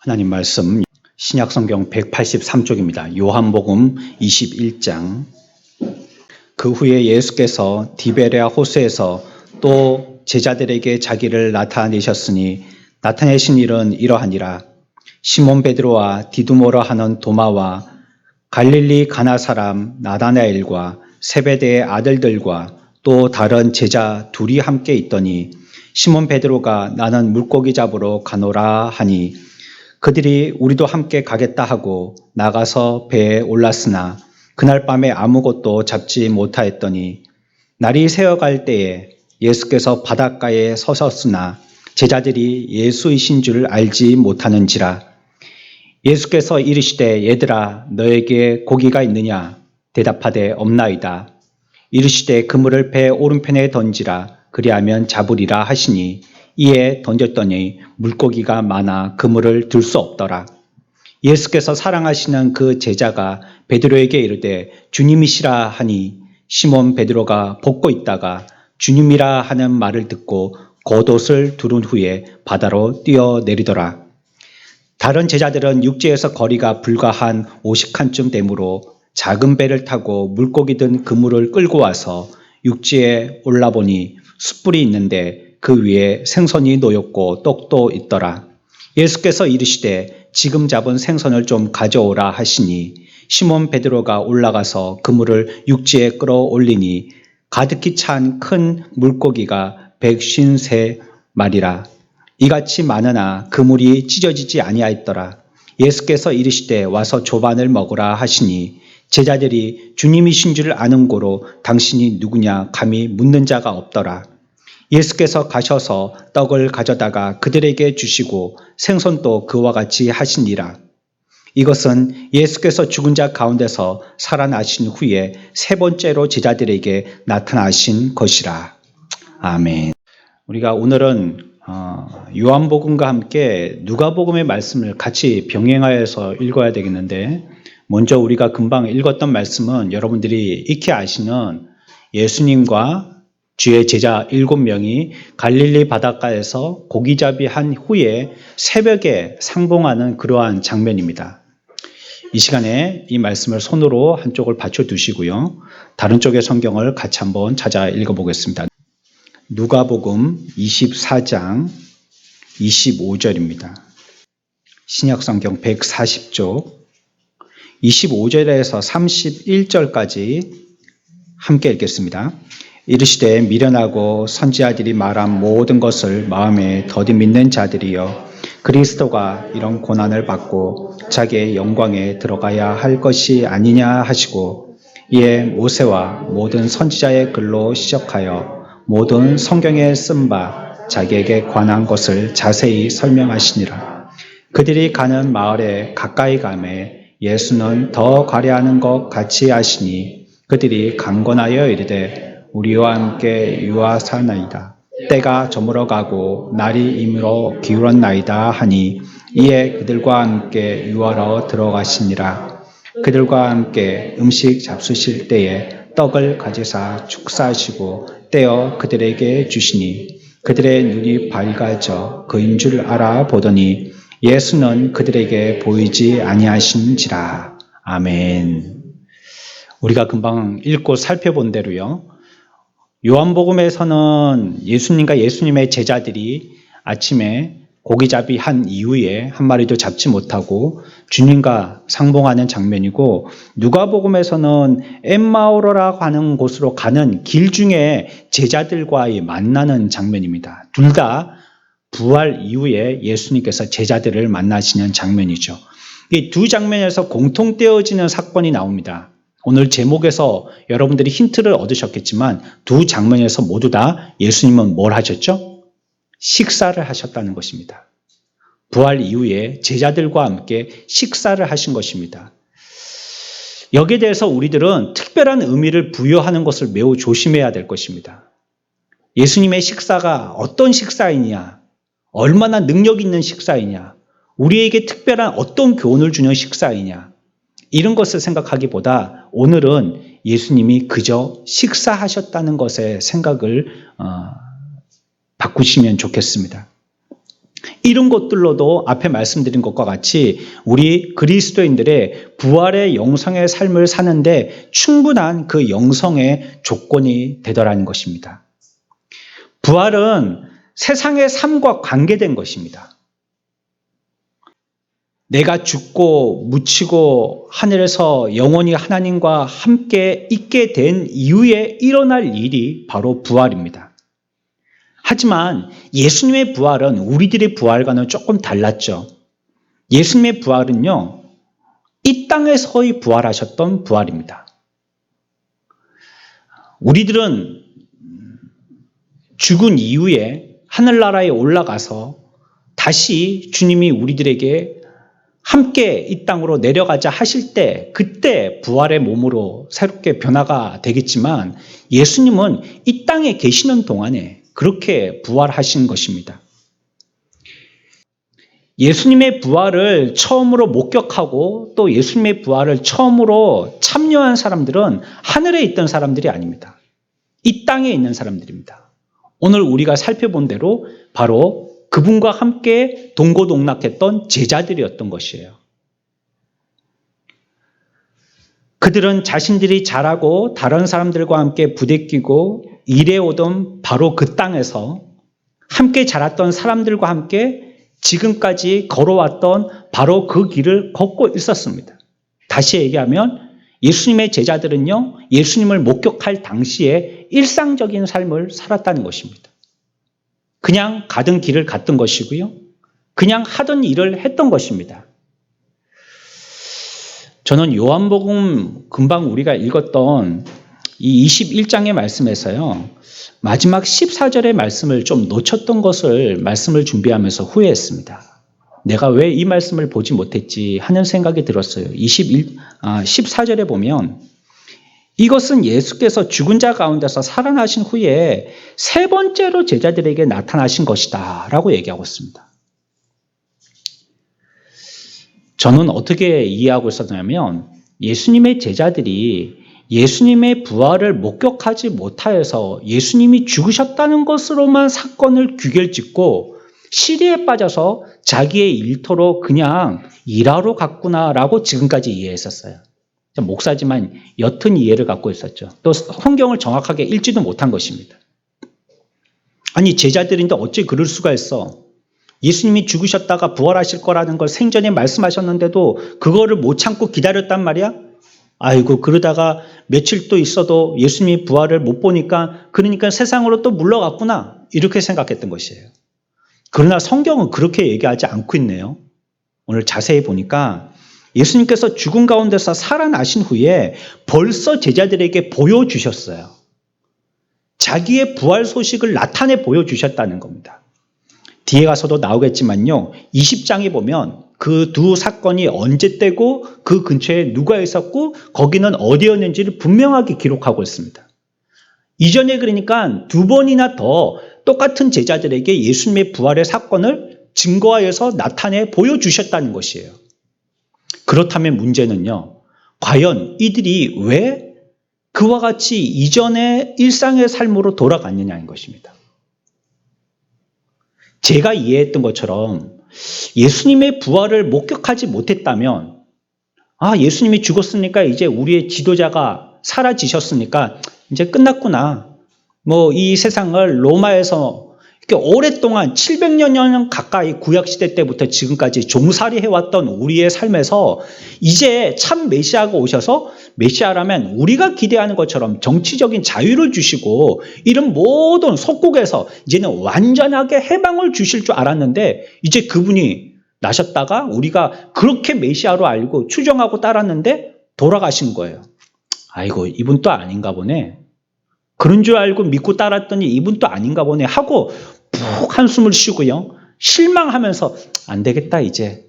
하나님 말씀 신약성경 183쪽입니다. 요한복음 21장. 그 후에 예수께서 디베레아 호수에서 또 제자들에게 자기를 나타내셨으니 나타내신 일은 이러하니라. 시몬 베드로와 디두모라 하는 도마와 갈릴리 가나 사람 나다나엘과 세베대의 아들들과 또 다른 제자 둘이 함께 있더니 시몬 베드로가 나는 물고기 잡으러 가노라 하니 그들이 우리도 함께 가겠다 하고 나가서 배에 올랐으나 그날 밤에 아무것도 잡지 못하였더니 날이 새어갈 때에 예수께서 바닷가에 서셨으나 제자들이 예수이신 줄 알지 못하는지라. 예수께서 이르시되 얘들아 너에게 고기가 있느냐? 대답하되 없나이다. 이르시되 그물을 배 오른편에 던지라. 그리하면 잡으리라 하시니 이에 던졌더니 물고기가 많아 그물을 들 수 없더라. 예수께서 사랑하시는 그 제자가 베드로에게 이르되 주님이시라 하니 시몬 베드로가 벗고 있다가 주님이라 하는 말을 듣고 겉옷을 두른 후에 바다로 뛰어내리더라. 다른 제자들은 육지에서 거리가 불과 한 50칸쯤 되므로 작은 배를 타고 물고기 든 그물을 끌고 와서 육지에 올라보니 숯불이 있는데 그 위에 생선이 놓였고 떡도 있더라. 예수께서 이르시되 지금 잡은 생선을 좀 가져오라 하시니 시몬 베드로가 올라가서 그물을 육지에 끌어올리니 가득히 찬 큰 물고기가 153마리라. 이같이 많으나 그물이 찢어지지 아니하였더라. 예수께서 이르시되 와서 조반을 먹으라 하시니 제자들이 주님이신 줄 아는 고로 당신이 누구냐 감히 묻는 자가 없더라. 예수께서 가셔서 떡을 가져다가 그들에게 주시고 생선도 그와 같이 하시니라. 이것은 예수께서 죽은 자 가운데서 살아나신 후에 세 번째로 제자들에게 나타나신 것이라. 아멘. 우리가 오늘은 요한복음과 함께 누가복음의 말씀을 같이 병행하여서 읽어야 되겠는데, 먼저 우리가 금방 읽었던 말씀은 여러분들이 익히 아시는 예수님과 주의 제자 7명이 갈릴리 바닷가에서 고기잡이 한 후에 새벽에 상봉하는 그러한 장면입니다. 이 시간에 이 말씀을 손으로 한쪽을 받쳐두시고요. 다른 쪽의 성경을 같이 한번 찾아 읽어보겠습니다. 누가복음 24장 25절입니다. 신약성경 140쪽 25절에서 31절까지 함께 읽겠습니다. 이르시되 미련하고 선지자들이 말한 모든 것을 마음에 더디 믿는 자들이여 그리스도가 이런 고난을 받고 자기의 영광에 들어가야 할 것이 아니냐 하시고 이에 모세와 모든 선지자의 글로 시작하여 모든 성경에 쓴 바 자기에게 관한 것을 자세히 설명하시니라. 그들이 가는 마을에 가까이 가매 예수는 더 가려하는 것 같이 하시니 그들이 강권하여 이르되 우리와 함께 유하사나이다. 때가 저물어 가고 날이 이물어 기울었나이다 하니 이에 그들과 함께 유하러 들어가시니라. 그들과 함께 음식 잡수실 때에 떡을 가지사 축사하시고 떼어 그들에게 주시니 그들의 눈이 밝아져 그인 줄 알아보더니 예수는 그들에게 보이지 아니하신지라. 아멘. 우리가 금방 읽고 살펴본 대로요. 요한복음에서는 예수님과 예수님의 제자들이 아침에 고기잡이 한 이후에 한 마리도 잡지 못하고 주님과 상봉하는 장면이고, 누가복음에서는 엠마오로라고 하는 곳으로 가는 길 중에 제자들과의 만나는 장면입니다. 둘 다 부활 이후에 예수님께서 제자들을 만나시는 장면이죠. 이 두 장면에서 공통되어지는 사건이 나옵니다. 오늘 제목에서 여러분들이 힌트를 얻으셨겠지만 두 장면에서 모두 다 예수님은 뭘 하셨죠? 식사를 하셨다는 것입니다. 부활 이후에 제자들과 함께 식사를 하신 것입니다. 여기에 대해서 우리들은 특별한 의미를 부여하는 것을 매우 조심해야 될 것입니다. 예수님의 식사가 어떤 식사이냐, 얼마나 능력 있는 식사이냐, 우리에게 특별한 어떤 교훈을 주는 식사이냐, 이런 것을 생각하기보다 오늘은 예수님이 그저 식사하셨다는 것에 생각을 바꾸시면 좋겠습니다. 이런 것들로도 앞에 말씀드린 것과 같이 우리 그리스도인들의 부활의 영성의 삶을 사는데 충분한 그 영성의 조건이 되더라는 것입니다. 부활은 세상의 삶과 관계된 것입니다. 내가 죽고 묻히고 하늘에서 영원히 하나님과 함께 있게 된 이후에 일어날 일이 바로 부활입니다. 하지만 예수님의 부활은 우리들의 부활과는 조금 달랐죠. 예수님의 부활은요, 이 땅에서의 부활하셨던 부활입니다. 우리들은 죽은 이후에 하늘나라에 올라가서 다시 주님이 우리들에게 함께 이 땅으로 내려가자 하실 때 그때 부활의 몸으로 새롭게 변화가 되겠지만 예수님은 이 땅에 계시는 동안에 그렇게 부활하신 것입니다. 예수님의 부활을 처음으로 목격하고 또 예수님의 부활을 처음으로 참여한 사람들은 하늘에 있던 사람들이 아닙니다. 이 땅에 있는 사람들입니다. 오늘 우리가 살펴본 대로 바로 그분과 함께 동고동락했던 제자들이었던 것이에요. 그들은 자신들이 잘하고 다른 사람들과 함께 부대끼고 일해오던 바로 그 땅에서 함께 자랐던 사람들과 함께 지금까지 걸어왔던 바로 그 길을 걷고 있었습니다. 다시 얘기하면 예수님의 제자들은요, 예수님을 목격할 당시에 일상적인 삶을 살았다는 것입니다. 그냥 가던 길을 갔던 것이고요. 그냥 하던 일을 했던 것입니다. 저는 요한복음 금방 우리가 읽었던 이 21장의 말씀에서요. 마지막 14절의 말씀을 좀 놓쳤던 것을 말씀을 준비하면서 후회했습니다. 내가 왜 이 말씀을 보지 못했지 하는 생각이 들었어요. 14절에 보면 이것은 예수께서 죽은 자 가운데서 살아나신 후에 세 번째로 제자들에게 나타나신 것이다 라고 얘기하고 있습니다. 저는 어떻게 이해하고 있었냐면 예수님의 제자들이 예수님의 부활을 목격하지 못하여서 예수님이 죽으셨다는 것으로만 사건을 귀결짓고 시리에 빠져서 자기의 일터로 그냥 일하러 갔구나라고 지금까지 이해했었어요. 목사지만 옅은 이해를 갖고 있었죠. 또 성경을 정확하게 읽지도 못한 것입니다. 아니 제자들인데 어찌 그럴 수가 있어. 예수님이 죽으셨다가 부활하실 거라는 걸 생전에 말씀하셨는데도 그거를 못 참고 기다렸단 말이야? 아이고 그러다가 며칠 또 있어도 예수님이 부활을 못 보니까 그러니까 세상으로 또 물러갔구나 이렇게 생각했던 것이에요. 그러나 성경은 그렇게 얘기하지 않고 있네요. 오늘 자세히 보니까 예수님께서 죽은 가운데서 살아나신 후에 벌써 제자들에게 보여주셨어요. 자기의 부활 소식을 나타내 보여주셨다는 겁니다. 뒤에 가서도 나오겠지만요. 20장에 보면 그 두 사건이 언제 때고 그 근처에 누가 있었고 거기는 어디였는지를 분명하게 기록하고 있습니다. 이전에 그러니까 두 번이나 더 똑같은 제자들에게 예수님의 부활의 사건을 증거하여서 나타내 보여주셨다는 것이에요. 그렇다면 문제는요. 과연 이들이 왜 그와 같이 이전의 일상의 삶으로 돌아갔느냐는 것입니다. 제가 이해했던 것처럼 예수님의 부활을 목격하지 못했다면 예수님이 죽었으니까 이제 우리의 지도자가 사라지셨으니까 이제 끝났구나. 이 세상을 로마에서 이렇게 오랫동안 700년 가까이 구약시대 때부터 지금까지 종살이 해왔던 우리의 삶에서 이제 참 메시아가 오셔서 메시아라면 우리가 기대하는 것처럼 정치적인 자유를 주시고 이런 모든 속국에서 이제는 완전하게 해방을 주실 줄 알았는데 이제 그분이 나셨다가 우리가 그렇게 메시아로 알고 추정하고 따랐는데 돌아가신 거예요. 아이고 이분 또 아닌가 보네. 그런 줄 알고 믿고 따랐더니 이분 또 아닌가 보네 하고 푹 한숨을 쉬고요. 실망하면서 안 되겠다 이제.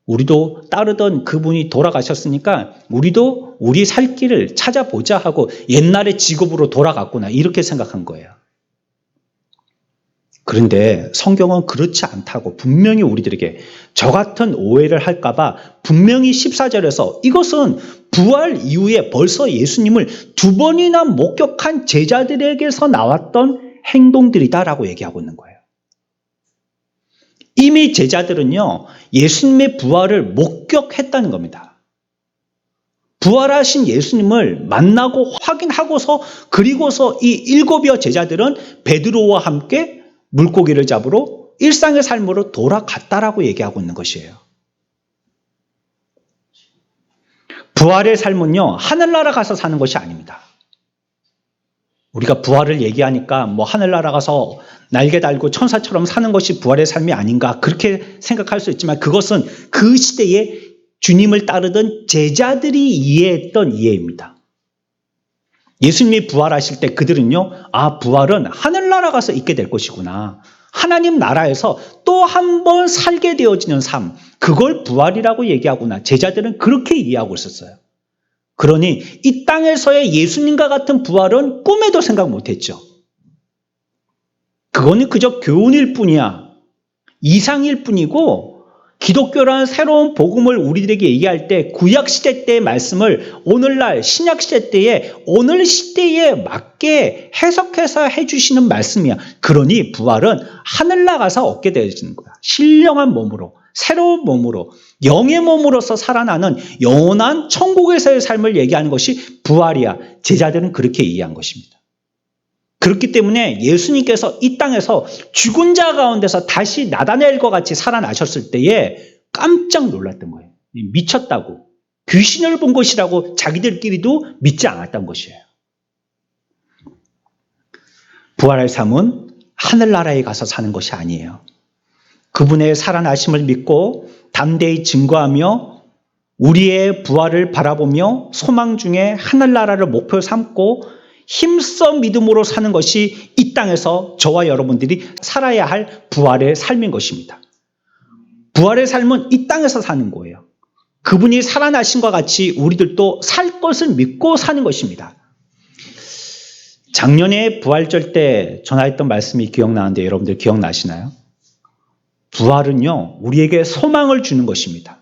우리도 따르던 그분이 돌아가셨으니까 우리도 우리 살 길을 찾아보자 하고 옛날의 직업으로 돌아갔구나 이렇게 생각한 거예요. 그런데 성경은 그렇지 않다고 분명히 우리들에게 저 같은 오해를 할까 봐 분명히 14절에서 이것은 부활 이후에 벌써 예수님을 두 번이나 목격한 제자들에게서 나왔던 행동들이다라고 얘기하고 있는 거예요. 이미 제자들은요, 예수님의 부활을 목격했다는 겁니다. 부활하신 예수님을 만나고 확인하고서 그리고서 이 7여 제자들은 베드로와 함께 물고기를 잡으러 일상의 삶으로 돌아갔다라고 얘기하고 있는 것이에요. 부활의 삶은요, 하늘나라 가서 사는 것이 아닙니다. 우리가 부활을 얘기하니까 뭐 하늘나라 가서 날개 달고 천사처럼 사는 것이 부활의 삶이 아닌가 그렇게 생각할 수 있지만 그것은 그 시대에 주님을 따르던 제자들이 이해했던 이해입니다. 예수님이 부활하실 때 그들은요, 아, 부활은 하늘나라 가서 있게 될 것이구나. 하나님 나라에서 또 한 번 살게 되어지는 삶, 그걸 부활이라고 얘기하구나. 제자들은 그렇게 이해하고 있었어요. 그러니 이 땅에서의 예수님과 같은 부활은 꿈에도 생각 못했죠. 그거는 그저 교훈일 뿐이야. 이상일 뿐이고 기독교라는 새로운 복음을 우리들에게 얘기할 때 구약시대 때의 말씀을 오늘날 신약시대 때에 오늘 시대에 맞게 해석해서 해주시는 말씀이야. 그러니 부활은 하늘 나가서 얻게 되어지는 거야. 신령한 몸으로, 새로운 몸으로, 영의 몸으로서 살아나는 영원한 천국에서의 삶을 얘기하는 것이 부활이야. 제자들은 그렇게 이해한 것입니다. 그렇기 때문에 예수님께서 이 땅에서 죽은 자 가운데서 다시 나다넬과 같이 살아나셨을 때에 깜짝 놀랐던 거예요. 미쳤다고. 귀신을 본 것이라고 자기들끼리도 믿지 않았던 것이에요. 부활의 삶은 하늘나라에 가서 사는 것이 아니에요. 그분의 살아나심을 믿고 담대히 증거하며 우리의 부활을 바라보며 소망 중에 하늘나라를 목표 삼고 힘써 믿음으로 사는 것이 이 땅에서 저와 여러분들이 살아야 할 부활의 삶인 것입니다. 부활의 삶은 이 땅에서 사는 거예요. 그분이 살아나신 것 같이 우리들도 살 것을 믿고 사는 것입니다. 작년에 부활절 때 전화했던 말씀이 기억나는데 여러분들 기억나시나요? 부활은요, 우리에게 소망을 주는 것입니다.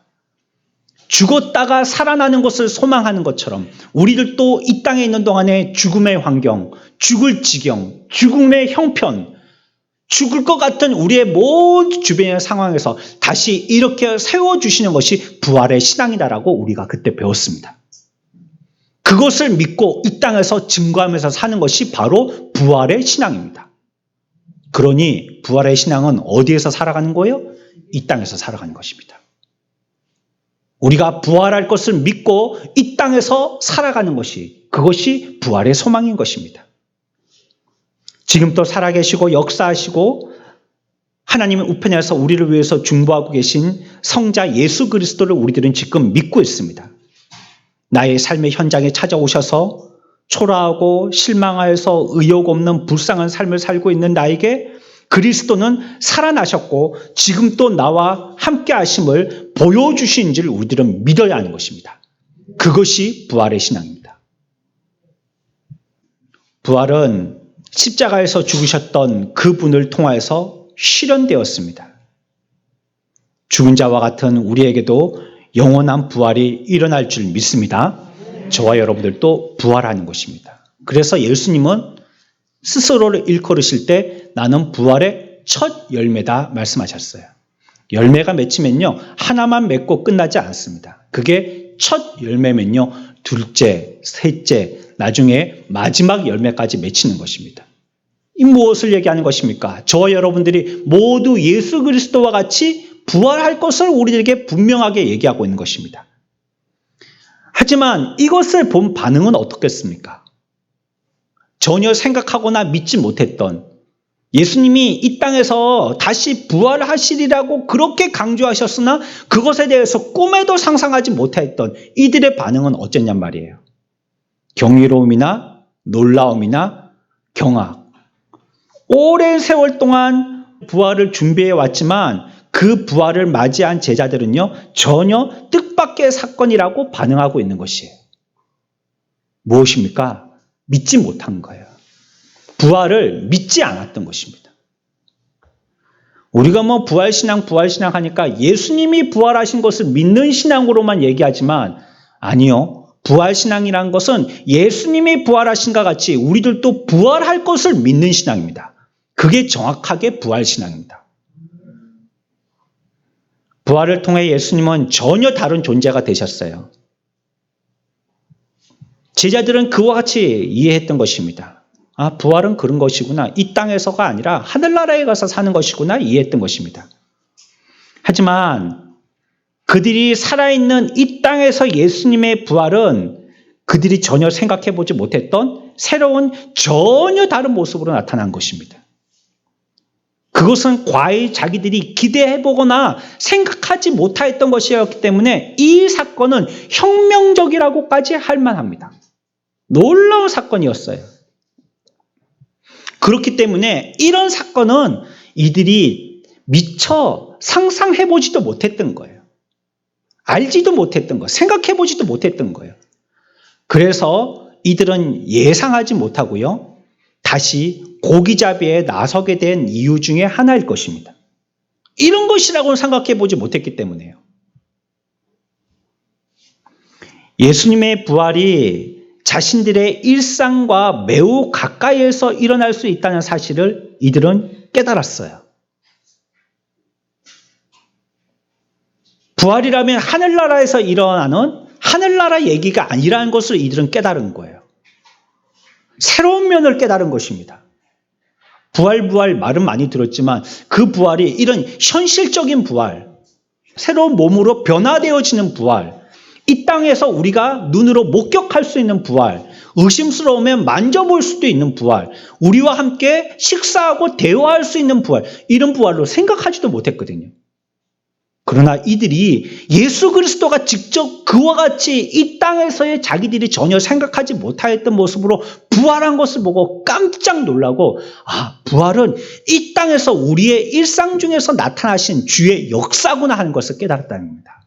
죽었다가 살아나는 것을 소망하는 것처럼 우리들도 이 땅에 있는 동안에 죽음의 환경, 죽을 지경, 죽음의 형편, 죽을 것 같은 우리의 모든 주변의 상황에서 다시 이렇게 세워주시는 것이 부활의 신앙이다라고 우리가 그때 배웠습니다. 그것을 믿고 이 땅에서 증거하면서 사는 것이 바로 부활의 신앙입니다. 그러니 부활의 신앙은 어디에서 살아가는 거예요? 이 땅에서 살아가는 것입니다. 우리가 부활할 것을 믿고 이 땅에서 살아가는 것이 그것이 부활의 소망인 것입니다. 지금도 살아계시고 역사하시고 하나님의 우편에서 우리를 위해서 중보하고 계신 성자 예수 그리스도를 우리들은 지금 믿고 있습니다. 나의 삶의 현장에 찾아오셔서 초라하고 실망하여서 의욕 없는 불쌍한 삶을 살고 있는 나에게 그리스도는 살아나셨고 지금 또 나와 함께 하심을 보여주신 줄 우리들은 믿어야 하는 것입니다. 그것이 부활의 신앙입니다. 부활은 십자가에서 죽으셨던 그분을 통하여서 실현되었습니다. 죽은 자와 같은 우리에게도 영원한 부활이 일어날 줄 믿습니다. 저와 여러분들도 부활하는 것입니다. 그래서 예수님은 스스로를 일컬으실 때 나는 부활의 첫 열매다 말씀하셨어요. 열매가 맺히면요, 하나만 맺고 끝나지 않습니다. 그게 첫 열매면요, 둘째, 셋째, 나중에 마지막 열매까지 맺히는 것입니다. 이 무엇을 얘기하는 것입니까? 저와 여러분들이 모두 예수 그리스도와 같이 부활할 것을 우리에게 분명하게 얘기하고 있는 것입니다. 하지만 이것을 본 반응은 어떻겠습니까? 전혀 생각하거나 믿지 못했던 예수님이 이 땅에서 다시 부활하시리라고 그렇게 강조하셨으나 그것에 대해서 꿈에도 상상하지 못했던 이들의 반응은 어쨌냔 말이에요. 경이로움이나 놀라움이나 경악. 오랜 세월 동안 부활을 준비해 왔지만 그 부활을 맞이한 제자들은요, 전혀 뜻밖의 사건이라고 반응하고 있는 것이에요. 무엇입니까? 믿지 못한 거예요. 부활을 믿지 않았던 것입니다. 우리가 뭐 부활신앙 하니까 예수님이 부활하신 것을 믿는 신앙으로만 얘기하지만 아니요. 부활신앙이라는 것은 예수님이 부활하신 것 같이 우리들도 부활할 것을 믿는 신앙입니다. 그게 정확하게 부활신앙입니다. 부활을 통해 예수님은 전혀 다른 존재가 되셨어요. 제자들은 그와 같이 이해했던 것입니다. 아, 부활은 그런 것이구나. 이 땅에서가 아니라 하늘나라에 가서 사는 것이구나 이해했던 것입니다. 하지만 그들이 살아있는 이 땅에서 예수님의 부활은 그들이 전혀 생각해보지 못했던 새로운 전혀 다른 모습으로 나타난 것입니다. 그것은 과히 자기들이 기대해보거나 생각하지 못하였던 것이었기 때문에 이 사건은 혁명적이라고까지 할 만합니다. 놀라운 사건이었어요. 그렇기 때문에 이런 사건은 이들이 미처 상상해보지도 못했던 거예요. 알지도 못했던 거, 생각해보지도 못했던 거예요. 그래서 이들은 예상하지 못하고요. 다시 고기잡이에 나서게 된 이유 중에 하나일 것입니다. 이런 것이라고는 생각해보지 못했기 때문에요. 예수님의 부활이 자신들의 일상과 매우 가까이에서 일어날 수 있다는 사실을 이들은 깨달았어요. 부활이라면 하늘나라에서 일어나는 하늘나라 얘기가 아니라는 것을 이들은 깨달은 거예요. 새로운 면을 깨달은 것입니다. 부활 말은 많이 들었지만 그 부활이 이런 현실적인 부활, 새로운 몸으로 변화되어지는 부활, 이 땅에서 우리가 눈으로 목격할 수 있는 부활, 의심스러우면 만져볼 수도 있는 부활, 우리와 함께 식사하고 대화할 수 있는 부활, 이런 부활로 생각하지도 못했거든요. 그러나 이들이 예수 그리스도가 직접 그와 같이 이 땅에서의 자기들이 전혀 생각하지 못하였던 모습으로 부활한 것을 보고 깜짝 놀라고, 아, 부활은 이 땅에서 우리의 일상 중에서 나타나신 주의 역사구나 하는 것을 깨달았다는 겁니다.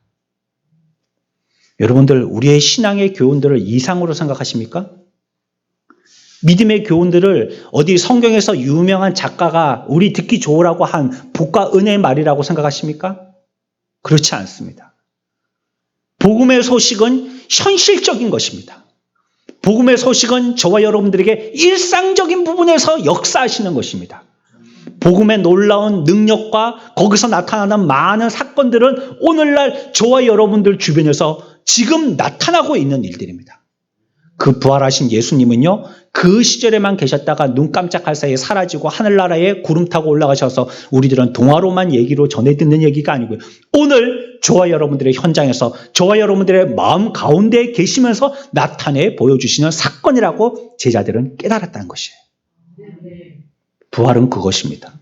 여러분들, 우리의 신앙의 교훈들을 이상으로 생각하십니까? 믿음의 교훈들을 어디 성경에서 유명한 작가가 우리 듣기 좋으라고 한 복과 은혜의 말이라고 생각하십니까? 그렇지 않습니다. 복음의 소식은 현실적인 것입니다. 복음의 소식은 저와 여러분들에게 일상적인 부분에서 역사하시는 것입니다. 복음의 놀라운 능력과 거기서 나타나는 많은 사건들은 오늘날 저와 여러분들 주변에서 지금 나타나고 있는 일들입니다. 그 부활하신 예수님은요, 그 시절에만 계셨다가 눈 깜짝할 사이에 사라지고 하늘나라에 구름 타고 올라가셔서 우리들은 동화로만 얘기로 전해 듣는 얘기가 아니고요. 오늘 저와 여러분들의 현장에서 저와 여러분들의 마음 가운데 계시면서 나타내 보여주시는 사건이라고 제자들은 깨달았다는 것이에요. 부활은 그것입니다.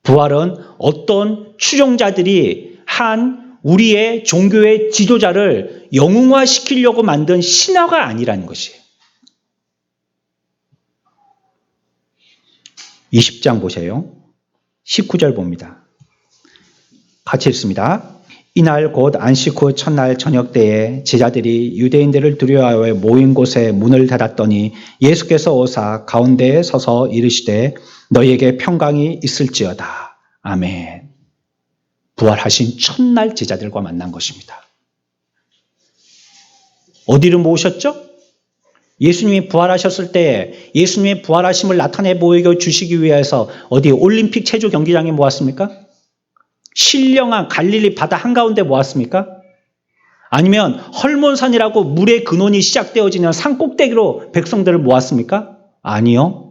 부활은 어떤 추종자들이 한 우리의 종교의 지도자를 영웅화시키려고 만든 신화가 아니라는 것이에요. 20장 보세요. 19절 봅니다. 같이 읽습니다. 이날 곧 안식 후 첫날 저녁 때에 제자들이 유대인들을 두려워하여 모인 곳에 문을 닫았더니 예수께서 오사 가운데에 서서 이르시되 너희에게 평강이 있을지어다. 아멘. 부활하신 첫날 제자들과 만난 것입니다. 어디를 모으셨죠? 예수님이 부활하셨을 때 예수님의 부활하심을 나타내 보여주시기 위해서 어디 올림픽 체조 경기장에 모았습니까? 신령한 갈릴리 바다 한가운데 모았습니까? 아니면 헐몬산이라고 물의 근원이 시작되어지는 산 꼭대기로 백성들을 모았습니까? 아니요.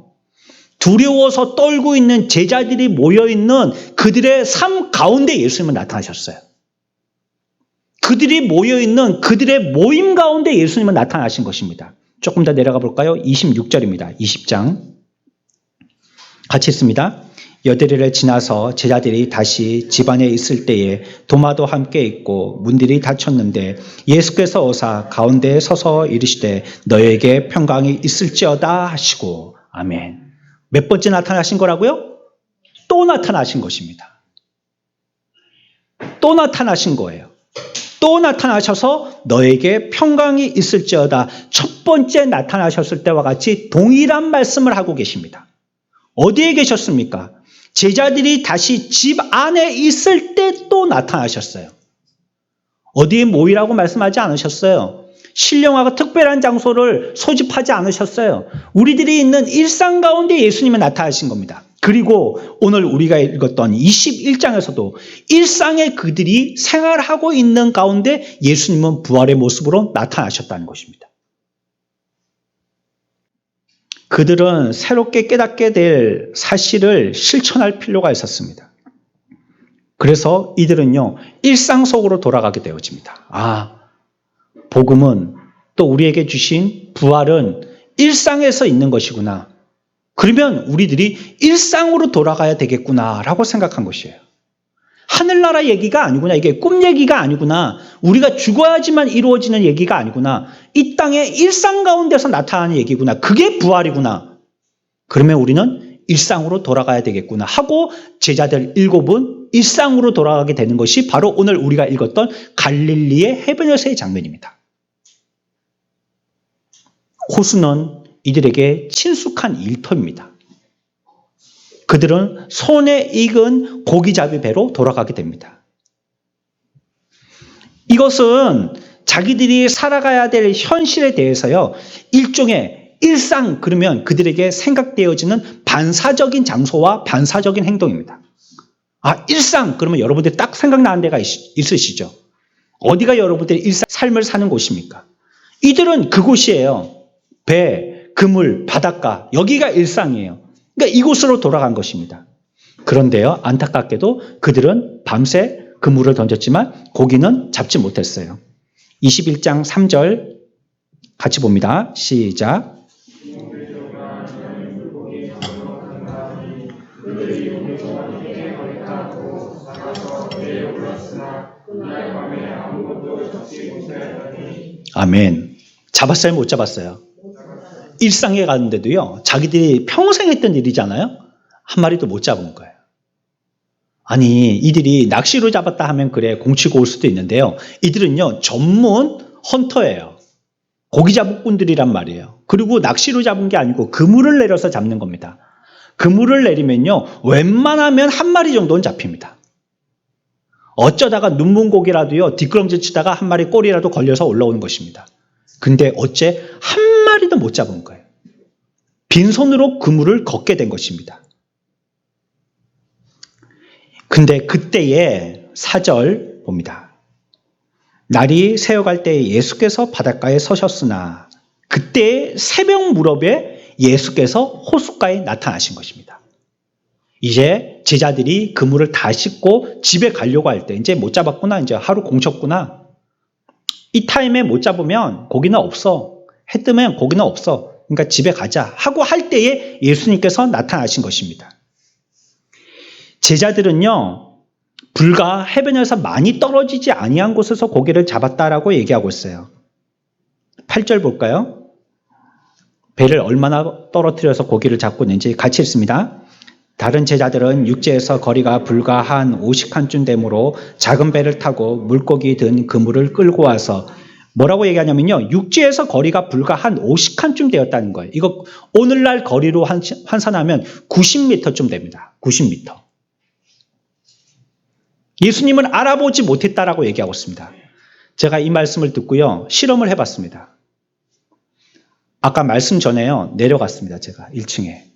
두려워서 떨고 있는 제자들이 모여있는 그들의 삶 가운데 예수님은 나타나셨어요. 그들이 모여있는 그들의 모임 가운데 예수님은 나타나신 것입니다. 조금 더 내려가 볼까요? 26절입니다. 20장. 같이 읽습니다. 여드레를 지나서 제자들이 다시 집안에 있을 때에 도마도 함께 있고 문들이 닫혔는데 예수께서 오사 가운데에 서서 이르시되 너에게 평강이 있을지어다 하시고 아멘. 몇 번째 나타나신 거라고요? 또 나타나신 것입니다. 또 나타나신 거예요. 또 나타나셔서 너에게 평강이 있을지어다. 첫 번째 나타나셨을 때와 같이 동일한 말씀을 하고 계십니다. 어디에 계셨습니까? 제자들이 다시 집 안에 있을 때 또 나타나셨어요. 어디에 모이라고 말씀하지 않으셨어요. 신령하고 특별한 장소를 소집하지 않으셨어요. 우리들이 있는 일상 가운데 예수님은 나타나신 겁니다. 그리고 오늘 우리가 읽었던 21장에서도 일상의 그들이 생활하고 있는 가운데 예수님은 부활의 모습으로 나타나셨다는 것입니다. 그들은 새롭게 깨닫게 될 사실을 실천할 필요가 있었습니다. 그래서 이들은요, 일상 속으로 돌아가게 되어집니다. 복음은 또 우리에게 주신 부활은 일상에서 있는 것이구나. 그러면 우리들이 일상으로 돌아가야 되겠구나라고 생각한 것이에요. 하늘나라 얘기가 아니구나. 이게 꿈 얘기가 아니구나. 우리가 죽어야지만 이루어지는 얘기가 아니구나. 이 땅의 일상 가운데서 나타나는 얘기구나. 그게 부활이구나. 그러면 우리는 일상으로 돌아가야 되겠구나 하고 제자들 7은 일상으로 돌아가게 되는 것이 바로 오늘 우리가 읽었던 갈릴리의 해변에서의 장면입니다. 호수는 이들에게 친숙한 일터입니다. 그들은 손에 익은 고기잡이 배로 돌아가게 됩니다. 이것은 자기들이 살아가야 될 현실에 대해서요, 일종의 일상, 그러면 그들에게 생각되어지는 반사적인 장소와 반사적인 행동입니다. 일상, 그러면 여러분들이 딱 생각나는 데가 있으시죠? 어디가 여러분들의 일상 삶을 사는 곳입니까? 이들은 그곳이에요. 배, 그물, 바닷가, 여기가 일상이에요. 그러니까 이곳으로 돌아간 것입니다. 그런데요, 안타깝게도 그들은 밤새 그물을 던졌지만 고기는 잡지 못했어요. 21장 3절 같이 봅니다. 시작. 아멘. 잡았어요, 못 잡았어요? 일상에 가는데도요, 자기들이 평생 했던 일이잖아요? 한 마리도 못 잡은 거예요. 아니, 이들이 낚시로 잡았다 하면 그래, 공치고 올 수도 있는데요. 이들은요, 전문 헌터예요. 고기 잡을꾼들이란 말이에요. 그리고 낚시로 잡은 게 아니고 그물을 내려서 잡는 겁니다. 그물을 내리면요, 웬만하면 한 마리 정도는 잡힙니다. 어쩌다가 눈먼 고기라도요, 뒷걸음질 치다가 한 마리 꼬리라도 걸려서 올라오는 것입니다. 근데 어째 한 마리도 못 잡은 거예요. 빈손으로 그물을 걷게 된 것입니다. 근데 그때의 4절 봅니다. 날이 새어갈 때에 예수께서 바닷가에 서셨으나 그때 새벽 무렵에 예수께서 호숫가에 나타나신 것입니다. 이제 제자들이 그물을 다 싣고 집에 가려고 할 때, 이제 못 잡았구나, 이제 하루 공쳤구나. 이 타임에 못 잡으면 고기는 없어. 해 뜨면 고기는 없어. 그러니까 집에 가자 하고 할 때에 예수님께서 나타나신 것입니다. 제자들은요, 불과 해변에서 많이 떨어지지 아니한 곳에서 고기를 잡았다라고 얘기하고 있어요. 8절 볼까요? 배를 얼마나 떨어뜨려서 고기를 잡고 있는지 같이 읽습니다. 다른 제자들은 육지에서 거리가 불과 한 50칸쯤 되므로 작은 배를 타고 물고기 든 그물을 끌고 와서 뭐라고 얘기하냐면요, 육지에서 거리가 불과 한 50칸쯤 되었다는 거예요. 이거 오늘날 거리로 환산하면 90m쯤 됩니다. 90m. 예수님은 알아보지 못했다라고 얘기하고 있습니다. 제가 이 말씀을 듣고요, 실험을 해봤습니다. 아까 말씀 전에요, 내려갔습니다. 제가 1층에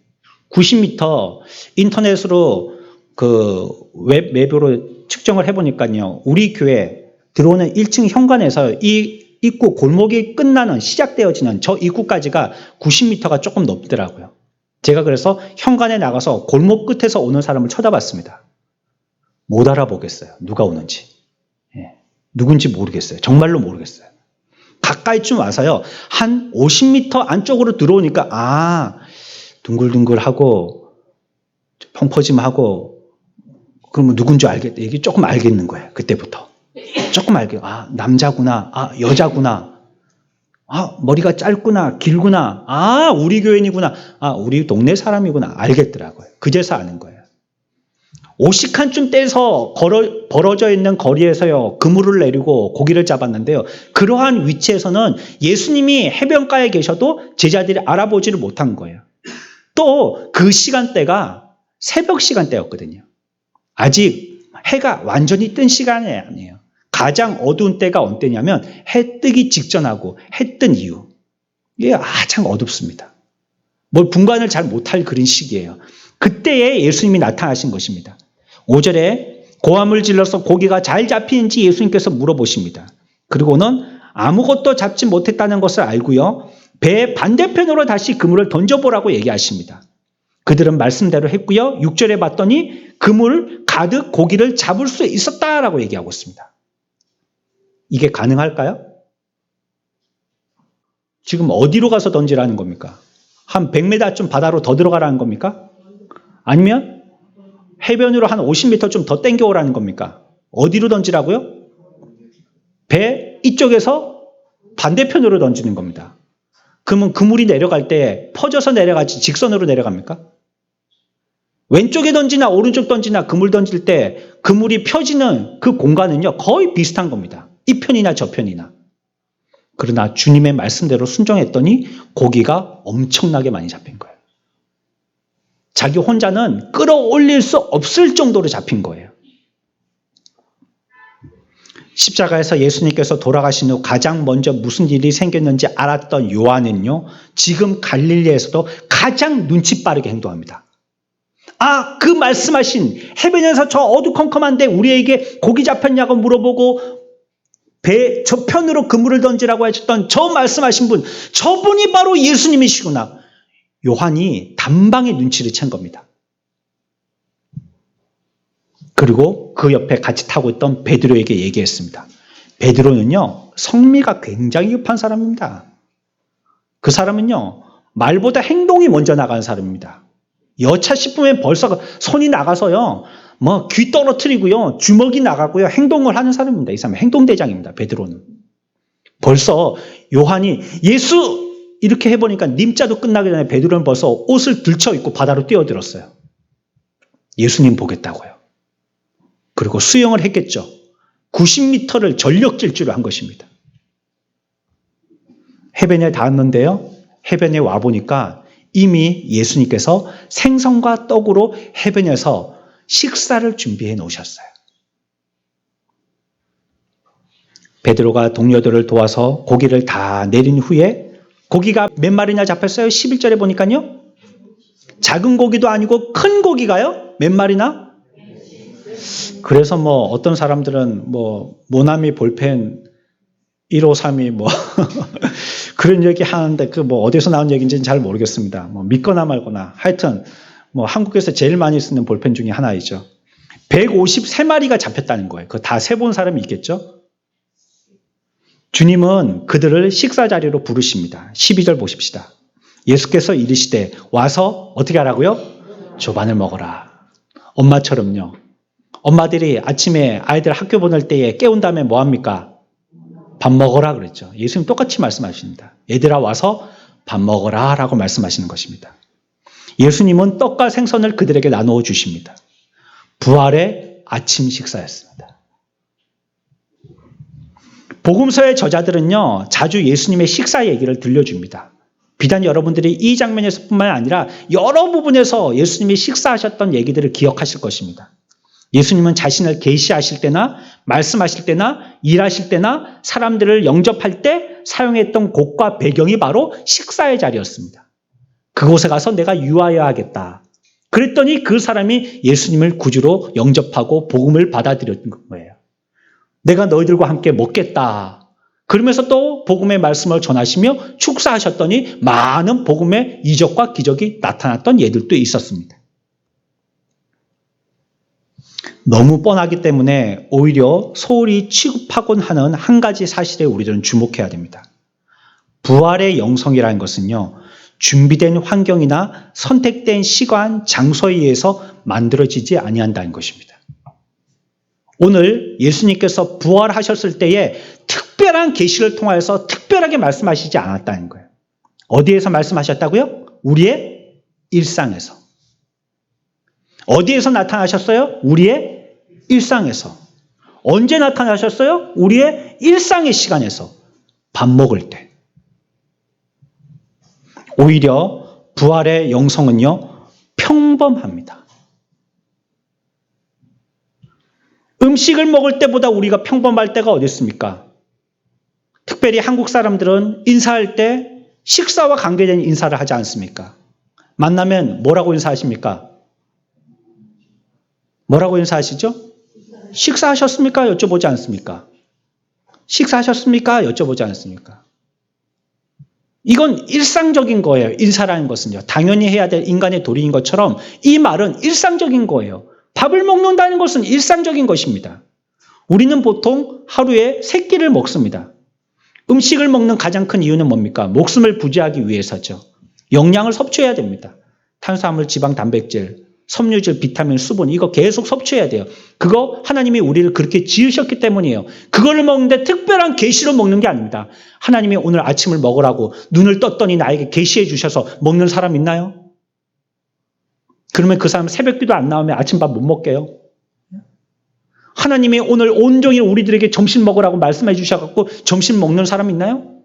90m 인터넷으로 그 웹으로 측정을 해보니까요, 우리 교회 들어오는 1층 현관에서 이 입구 골목이 끝나는 시작되어지는 저 입구까지가 90m가 조금 넘더라고요. 제가 그래서 현관에 나가서 골목 끝에서 오는 사람을 쳐다봤습니다. 못 알아보겠어요. 누가 오는지. 누군지 모르겠어요. 정말로 모르겠어요. 가까이쯤 와서요, 한 50m 안쪽으로 들어오니까 둥글둥글하고 펑퍼짐하고 그러면 누군지 알겠다. 이게 조금 알겠는 거예요. 그때부터. 조금 남자구나. 여자구나. 머리가 짧구나. 길구나. 우리 교인이구나. 우리 동네 사람이구나. 알겠더라고요. 그제서 아는 거예요. 50칸쯤 떼서 벌어져 있는 거리에서요, 그물을 내리고 고기를 잡았는데요. 그러한 위치에서는 예수님이 해변가에 계셔도 제자들이 알아보지를 못한 거예요. 또 그 시간대가 새벽 시간대였거든요. 아직 해가 완전히 뜬 시간이 아니에요. 가장 어두운 때가 언제냐면 해 뜨기 직전하고 해 뜬 이후. 이게 가장 어둡습니다. 뭘 분간을 잘 못할 그런 시기예요. 그때에 예수님이 나타나신 것입니다. 5절에 고함을 질러서 고기가 잘 잡히는지 예수님께서 물어보십니다. 그리고는 아무것도 잡지 못했다는 것을 알고요. 배 반대편으로 다시 그물을 던져보라고 얘기하십니다. 그들은 말씀대로 했고요. 6절에 봤더니 그물 가득 고기를 잡을 수 있었다라고 얘기하고 있습니다. 이게 가능할까요? 지금 어디로 가서 던지라는 겁니까? 한 100m쯤 바다로 더 들어가라는 겁니까? 아니면 해변으로 한 50m 좀 더 땡겨오라는 겁니까? 어디로 던지라고요? 배 이쪽에서 반대편으로 던지는 겁니다. 그러면 그물이 내려갈 때 퍼져서 내려가지 직선으로 내려갑니까? 왼쪽에 던지나 오른쪽 던지나 그물 던질 때 그물이 펴지는 그 공간은요 거의 비슷한 겁니다. 이 편이나 저 편이나. 그러나 주님의 말씀대로 순종했더니 고기가 엄청나게 많이 잡힌 거예요. 자기 혼자는 끌어올릴 수 없을 정도로 잡힌 거예요. 십자가에서 예수님께서 돌아가신 후 가장 먼저 무슨 일이 생겼는지 알았던 요한은요, 지금 갈릴리에서도 가장 눈치 빠르게 행동합니다. 아, 그 말씀하신 해변에서 저 어두컴컴한데 우리에게 고기 잡혔냐고 물어보고 배 저편으로 그물을 던지라고 하셨던 저 말씀하신 분, 저분이 바로 예수님이시구나. 요한이 단방에 눈치를 챈 겁니다. 그리고 그 옆에 같이 타고 있던 베드로에게 얘기했습니다. 베드로는요, 성미가 굉장히 급한 사람입니다. 그 사람은요, 말보다 행동이 먼저 나가는 사람입니다. 여차 싶으면 벌써 손이 나가서요, 귀 떨어뜨리고요, 주먹이 나가고요, 행동을 하는 사람입니다. 이 사람은 행동대장입니다. 베드로는. 벌써 요한이 예수 이렇게 해보니까 님자도 끝나기 전에 베드로는 벌써 옷을 들쳐 입고 바다로 뛰어들었어요. 예수님 보겠다고요. 그리고 수영을 했겠죠. 90m를 전력 질주를 한 것입니다. 해변에 닿았는데요. 해변에 와보니까 이미 예수님께서 생선과 떡으로 해변에서 식사를 준비해 놓으셨어요. 베드로가 동료들을 도와서 고기를 다 내린 후에 고기가 몇 마리나 잡혔어요? 11절에 보니까요. 작은 고기도 아니고 큰 고기가요? 몇 마리나? 그래서 어떤 사람들은 모나미 볼펜 1532 그런 얘기 하는데 어디서 나온 얘기인지는 잘 모르겠습니다. 믿거나 말거나 하여튼 한국에서 제일 많이 쓰는 볼펜 중에 하나이죠. 153마리가 잡혔다는 거예요. 그거 다 세본 사람이 있겠죠? 주님은 그들을 식사 자리로 부르십니다. 12절 보십시다. 예수께서 이르시되 와서 어떻게 하라고요? 조반을 먹어라. 엄마처럼요. 엄마들이 아침에 아이들 학교 보낼 때에 깨운 다음에 뭐 합니까? 밥 먹어라 그랬죠. 예수님 똑같이 말씀하십니다. 얘들아 와서 밥 먹어라 라고 말씀하시는 것입니다. 예수님은 떡과 생선을 그들에게 나누어 주십니다. 부활의 아침 식사였습니다. 복음서의 저자들은요, 자주 예수님의 식사 얘기를 들려줍니다. 비단 여러분들이 이 장면에서뿐만 아니라 여러 부분에서 예수님이 식사하셨던 얘기들을 기억하실 것입니다. 예수님은 자신을 계시하실 때나 말씀하실 때나 일하실 때나 사람들을 영접할 때 사용했던 곳과 배경이 바로 식사의 자리였습니다. 그곳에 가서 내가 유하여야겠다. 그랬더니 그 사람이 예수님을 구주로 영접하고 복음을 받아들였던 거예요. 내가 너희들과 함께 먹겠다. 그러면서 또 복음의 말씀을 전하시며 축사하셨더니 많은 복음의 이적과 기적이 나타났던 예들도 있었습니다. 너무 뻔하기 때문에 오히려 소홀히 취급하곤 하는 한 가지 사실에 우리들은 주목해야 됩니다. 부활의 영성이라는 것은요, 준비된 환경이나 선택된 시간, 장소에 의해서 만들어지지 아니한다는 것입니다. 오늘 예수님께서 부활하셨을 때에 특별한 계시를 통하여서 특별하게 말씀하시지 않았다는 거예요. 어디에서 말씀하셨다고요? 우리의 일상에서. 어디에서 나타나셨어요? 우리의 일상에서. 언제 나타나셨어요? 우리의 일상의 시간에서. 밥 먹을 때. 오히려 부활의 영성은요, 평범합니다. 음식을 먹을 때보다 우리가 평범할 때가 어디 있습니까? 특별히 한국 사람들은 인사할 때 식사와 관계된 인사를 하지 않습니까? 만나면 뭐라고 인사하십니까? 뭐라고 인사하시죠? 식사하셨습니까? 여쭤보지 않습니까? 식사하셨습니까? 여쭤보지 않습니까? 이건 일상적인 거예요. 인사라는 것은요. 당연히 해야 될 인간의 도리인 것처럼 이 말은 일상적인 거예요. 밥을 먹는다는 것은 일상적인 것입니다. 우리는 보통 하루에 3끼를 먹습니다. 음식을 먹는 가장 큰 이유는 뭡니까? 목숨을 부지하기 위해서죠. 영양을 섭취해야 됩니다. 탄수화물, 지방, 단백질, 섬유질, 비타민, 수분 이거 계속 섭취해야 돼요. 그거 하나님이 우리를 그렇게 지으셨기 때문이에요. 그거를 먹는데 특별한 계시로 먹는 게 아닙니다. 하나님이 오늘 아침을 먹으라고 눈을 떴더니 나에게 계시해 주셔서 먹는 사람 있나요? 그러면 그 사람 새벽기도 안 나오면 아침밥 못 먹게요. 하나님이 오늘 온종일 우리들에게 점심 먹으라고 말씀해 주셔서 점심 먹는 사람 있나요?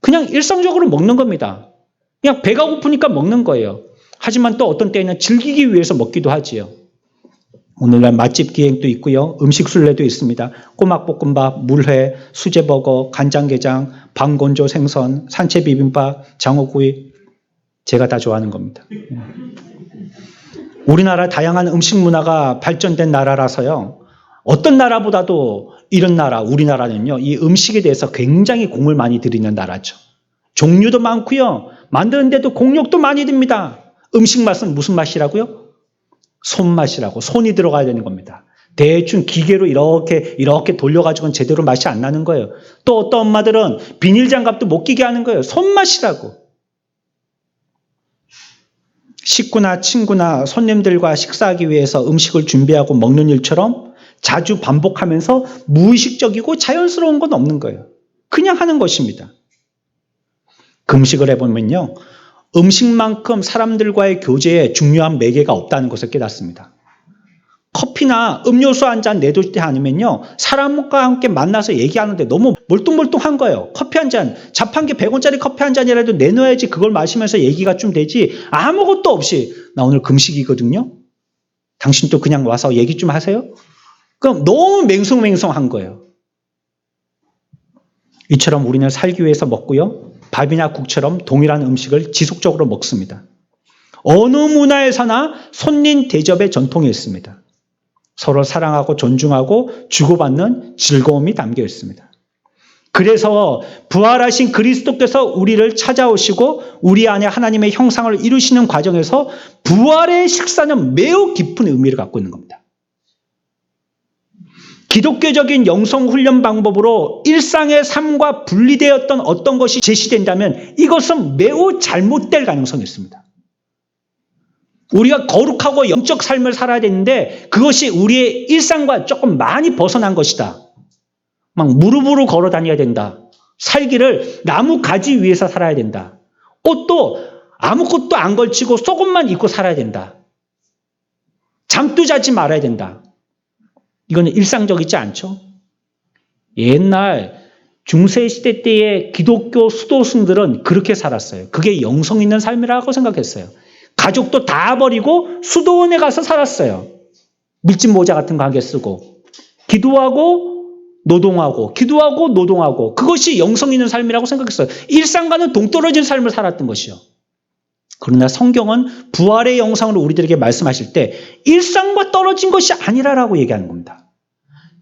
그냥 일상적으로 먹는 겁니다. 그냥 배가 고프니까 먹는 거예요. 하지만 또 어떤 때에는 즐기기 위해서 먹기도 하지요. 오늘날 맛집 기행도 있고요. 음식 순례도 있습니다. 꼬막볶음밥, 물회, 수제버거, 간장게장, 방건조 생선, 산채 비빔밥, 장어구이 제가 다 좋아하는 겁니다. 우리나라 다양한 음식 문화가 발전된 나라라서요. 어떤 나라보다도 이런 나라, 우리나라는요. 이 음식에 대해서 굉장히 공을 많이 들이는 나라죠. 종류도 많고요. 만드는데도 공력도 많이 듭니다. 음식 맛은 무슨 맛이라고요? 손맛이라고. 손이 들어가야 되는 겁니다. 대충 기계로 이렇게 돌려가지고는 제대로 맛이 안 나는 거예요. 또 어떤 엄마들은 비닐장갑도 못 끼게 하는 거예요. 손맛이라고. 식구나 친구나 손님들과 식사하기 위해서 음식을 준비하고 먹는 일처럼 자주 반복하면서 무의식적이고 자연스러운 건 없는 거예요. 그냥 하는 것입니다. 금식을 해보면요. 음식만큼 사람들과의 교제에 중요한 매개가 없다는 것을 깨닫습니다. 커피나 음료수 한 잔 내두지 않으면요. 사람과 함께 만나서 얘기하는데 너무 몰뚱몰뚱한 거예요. 커피 한 잔, 자판기 100원짜리 커피 한 잔이라도 내놔야지 그걸 마시면서 얘기가 좀 되지. 아무것도 없이 나 오늘 금식이거든요. 당신도 그냥 와서 얘기 좀 하세요. 그럼 너무 맹숭맹숭한 거예요. 이처럼 우리는 살기 위해서 먹고요. 밥이나 국처럼 동일한 음식을 지속적으로 먹습니다. 어느 문화에서나 손님 대접의 전통이 있습니다. 서로 사랑하고 존중하고 주고받는 즐거움이 담겨 있습니다. 그래서 부활하신 그리스도께서 우리를 찾아오시고 우리 안에 하나님의 형상을 이루시는 과정에서 부활의 식사는 매우 깊은 의미를 갖고 있는 겁니다. 기독교적인 영성훈련 방법으로 일상의 삶과 분리되었던 어떤 것이 제시된다면 이것은 매우 잘못될 가능성이 있습니다. 우리가 거룩하고 영적 삶을 살아야 되는데 그것이 우리의 일상과 조금 많이 벗어난 것이다. 막 무릎으로 걸어 다녀야 된다. 살기를 나무 가지 위에서 살아야 된다. 옷도 아무것도 안 걸치고 속옷만 입고 살아야 된다. 잠도 자지 말아야 된다. 이거는 일상적이지 않죠? 옛날 중세시대 때의 기독교 수도승들은 그렇게 살았어요. 그게 영성 있는 삶이라고 생각했어요. 가족도 다 버리고 수도원에 가서 살았어요. 밀짚 모자 같은 거 한 개 쓰고 기도하고 노동하고 기도하고 노동하고 그것이 영성 있는 삶이라고 생각했어요. 일상과는 동떨어진 삶을 살았던 것이요. 그러나 성경은 부활의 영상으로 우리들에게 말씀하실 때 일상과 떨어진 것이 아니라라고 얘기하는 겁니다.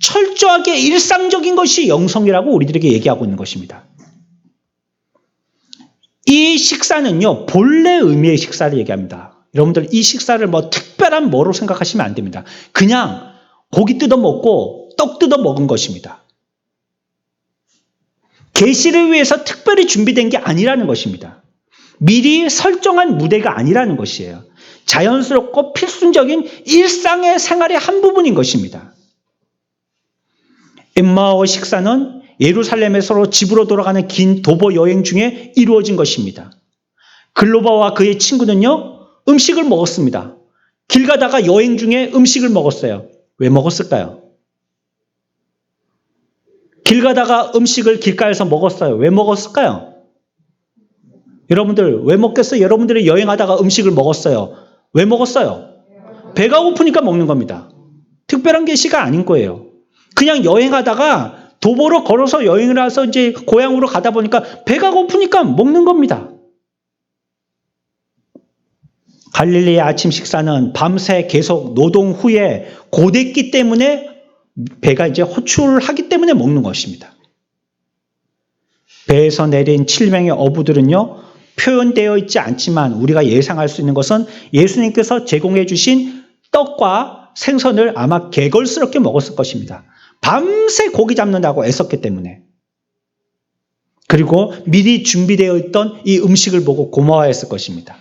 철저하게 일상적인 것이 영성이라고 우리들에게 얘기하고 있는 것입니다. 이 식사는요, 본래 의미의 식사를 얘기합니다. 여러분들 이 식사를 뭐 특별한 뭐로 생각하시면 안 됩니다. 그냥 고기 뜯어 먹고 떡 뜯어 먹은 것입니다. 계시를 위해서 특별히 준비된 게 아니라는 것입니다. 미리 설정한 무대가 아니라는 것이에요. 자연스럽고 필순적인 일상의 생활의 한 부분인 것입니다. 엠마오 식사는 예루살렘에서 집으로 돌아가는 긴 도보 여행 중에 이루어진 것입니다. 글로바와 그의 친구는요, 음식을 먹었습니다. 길 가다가 여행 중에 음식을 먹었어요. 왜 먹었을까요? 길 가다가 음식을 길가에서 먹었어요. 왜 먹었을까요? 여러분들 왜 먹겠어요? 여러분들이 여행하다가 음식을 먹었어요. 왜 먹었어요? 배가 고프니까 먹는 겁니다. 특별한 계시가 아닌 거예요. 그냥 여행하다가 도보로 걸어서 여행을 해서 이제 고향으로 가다 보니까 배가 고프니까 먹는 겁니다. 갈릴리의 아침 식사는 밤새 계속 노동 후에 고됐기 때문에 배가 이제 호출하기 때문에 먹는 것입니다. 배에서 내린 7명의 어부들은요, 표현되어 있지 않지만 우리가 예상할 수 있는 것은 예수님께서 제공해 주신 떡과 생선을 아마 개걸스럽게 먹었을 것입니다. 밤새 고기 잡는다고 애썼기 때문에. 그리고 미리 준비되어 있던 이 음식을 보고 고마워했을 것입니다.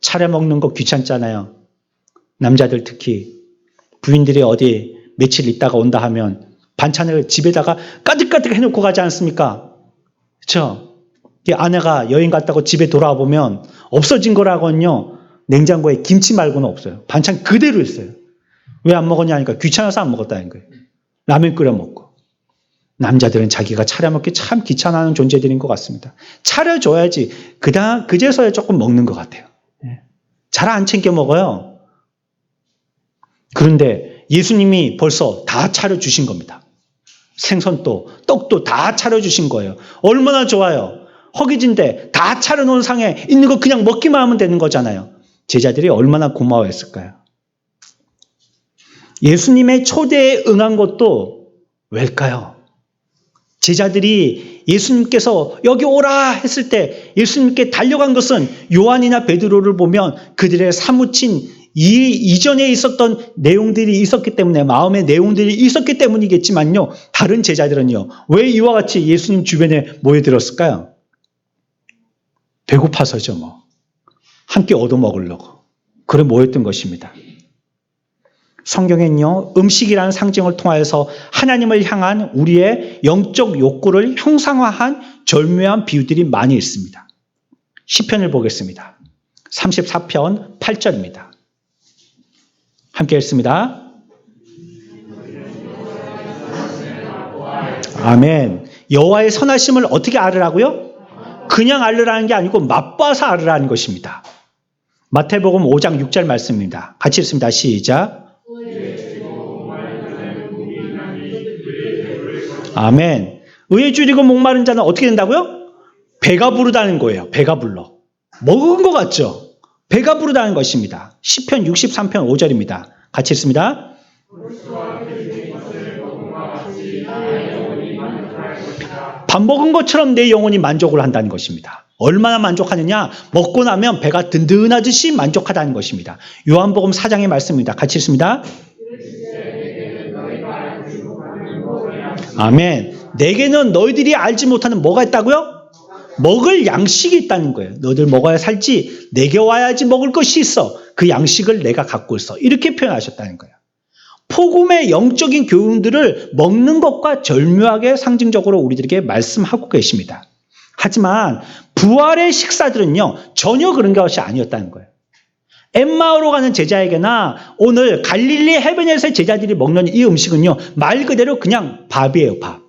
차려 먹는 거 귀찮잖아요. 남자들 특히 부인들이 어디 며칠 있다가 온다 하면 반찬을 집에다가 가득가득 해놓고 가지 않습니까? 그렇죠? 아내가 여행 갔다고 집에 돌아와 보면 없어진 거라고는요. 냉장고에 김치 말고는 없어요. 반찬 그대로 있어요. 왜 안 먹었냐 하니까 귀찮아서 안 먹었다는 거예요. 라면 끓여 먹고. 남자들은 자기가 차려 먹기 참 귀찮아하는 존재들인 것 같습니다. 차려줘야지 그제서야 조금 먹는 것 같아요. 잘 안 챙겨 먹어요. 그런데 예수님이 벌써 다 차려주신 겁니다. 생선도 떡도 다 차려주신 거예요. 얼마나 좋아요. 허기진데 다 차려놓은 상에 있는 거 그냥 먹기만 하면 되는 거잖아요. 제자들이 얼마나 고마워했을까요? 예수님의 초대에 응한 것도 왜일까요? 제자들이 예수님께서 여기 오라 했을 때 예수님께 달려간 것은 요한이나 베드로를 보면 그들의 사무친 이전에 있었던 내용들이 있었기 때문에 마음의 내용들이 있었기 때문이겠지만요. 다른 제자들은요. 왜 이와 같이 예수님 주변에 모여들었을까요? 배고파서죠 뭐. 함께 얻어먹으려고. 그래 모였던 것입니다. 성경에는요. 음식이라는 상징을 통하여서 하나님을 향한 우리의 영적 욕구를 형상화한 절묘한 비유들이 많이 있습니다. 시편을 보겠습니다. 34편 8절입니다. 함께 읽습니다. 아멘. 여호와의 선하심을 어떻게 알으라고요? 그냥 알으라는 게 아니고 맛봐서 알으라는 것입니다. 마태복음 5장 6절 말씀입니다. 같이 읽습니다. 시작. 아멘. 의에 줄이고 목마른 자는 어떻게 된다고요? 배가 부르다는 거예요. 배가 불러. 먹은 것 같죠? 배가 부르다는 것입니다. 시편 63편 5절입니다. 같이 읽습니다. 밥 먹은 것처럼 내 영혼이 만족을 한다는 것입니다. 얼마나 만족하느냐? 먹고 나면 배가 든든하듯이 만족하다는 것입니다. 요한복음 4장의 말씀입니다. 같이 읽습니다. 아멘. 내게는 너희들이 알지 못하는 뭐가 있다고요? 먹을 양식이 있다는 거예요. 너희들 먹어야 살지 내게 와야지 먹을 것이 있어. 그 양식을 내가 갖고 있어. 이렇게 표현하셨다는 거예요. 복음의 영적인 교훈들을 먹는 것과 절묘하게 상징적으로 우리들에게 말씀하고 계십니다. 하지만 부활의 식사들은요. 전혀 그런 것이 아니었다는 거예요. 엠마오로 가는 제자에게나 오늘 갈릴리 해변에서의 제자들이 먹는 이 음식은요. 말 그대로 그냥 밥이에요. 밥.